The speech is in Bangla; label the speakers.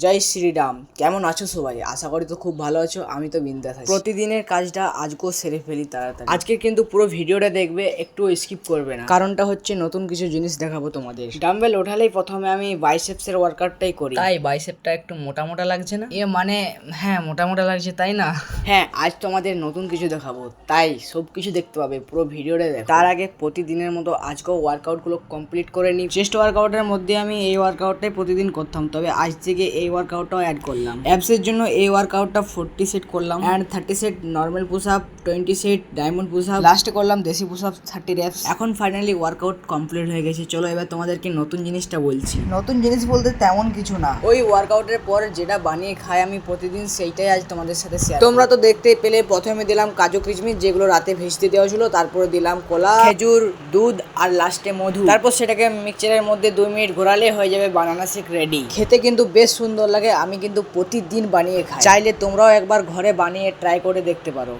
Speaker 1: জয় শ্রীরাম। কেমন আছো সবাই? আশা করি তো খুব ভালো আছো। আমি তো বিন্দাস আছি। প্রতিদিনের কাজটা আজকেও সেরে ফেলি তাড়াতাড়ি। আজকে কিন্তু পুরো ভিডিওটা দেখবে, একটু স্কিপ করবে না। কারণটা হচ্ছে নতুন কিছু জিনিস দেখাবো তোমাদের। ডাম্বেল ওঠালেই প্রথমে আমি বাইসেপসের ওয়ার্কআউটটাই করি। তাই বাইসেপটা একটু মোটা মোটা লাগছে না? মানে হ্যাঁ, মোটা মোটা লাগছে তাই না? হ্যাঁ, আজ তোমাদের নতুন কিছু দেখাবো, তাই সব কিছু দেখতে পাবে, পুরো ভিডিওটা দেখো। তার আগে প্রতিদিনের মতো আজকেও ওয়ার্কআউটগুলো কমপ্লিট করে নিই। চেস্ট ওয়ার্কআউটের মধ্যে আমি এই ওয়ার্কআউটটাই প্রতিদিন করতাম, তবে আজ থেকে এই ওয়ার্কআউটটাও অ্যাড করলাম। অ্যাবসের জন্য এই ওয়ার্কআউটটা 40 সেট করলাম and 30 set normal push up, 20 set diamond push up, লাস্টে করলাম দেশি পুশ আপ 30 রেপস। এখন ফাইনালি ওয়ার্কআউট কমপ্লিট হয়ে গেছে। চলো এবার তোমাদেরকে নতুন জিনিসটা বলছি। নতুন জিনিস বলতে তেমন কিছু না, ওই ওয়ার্কআউটের পর যেটা বানিয়ে খাই আমি প্রতিদিন, সেইটাই আজ তোমাদের সাথে শেয়ার। তোমরা তো দেখতে পেলে, প্রথমে দিলাম কাজু কিশমিশ যেগুলো রাতে ভেজতে দেওয়া ছিল, তারপরে দিলাম কলা, খেজুর, দুধ আর লাস্টে মধু। তারপর সেটাকে মিক্সচারের মধ্যে 2 মিনিট ঘোরালে হয়ে যাবে বানানা শেক রেডি। খেতে কিন্তু বেশ সুন্দর লাগে। আমি কিন্তু প্রতিদিন বানিয়ে খাই। চাইলে তোমরাও একবার ঘরে বানিয়ে ট্রাই করে দেখতে পারো।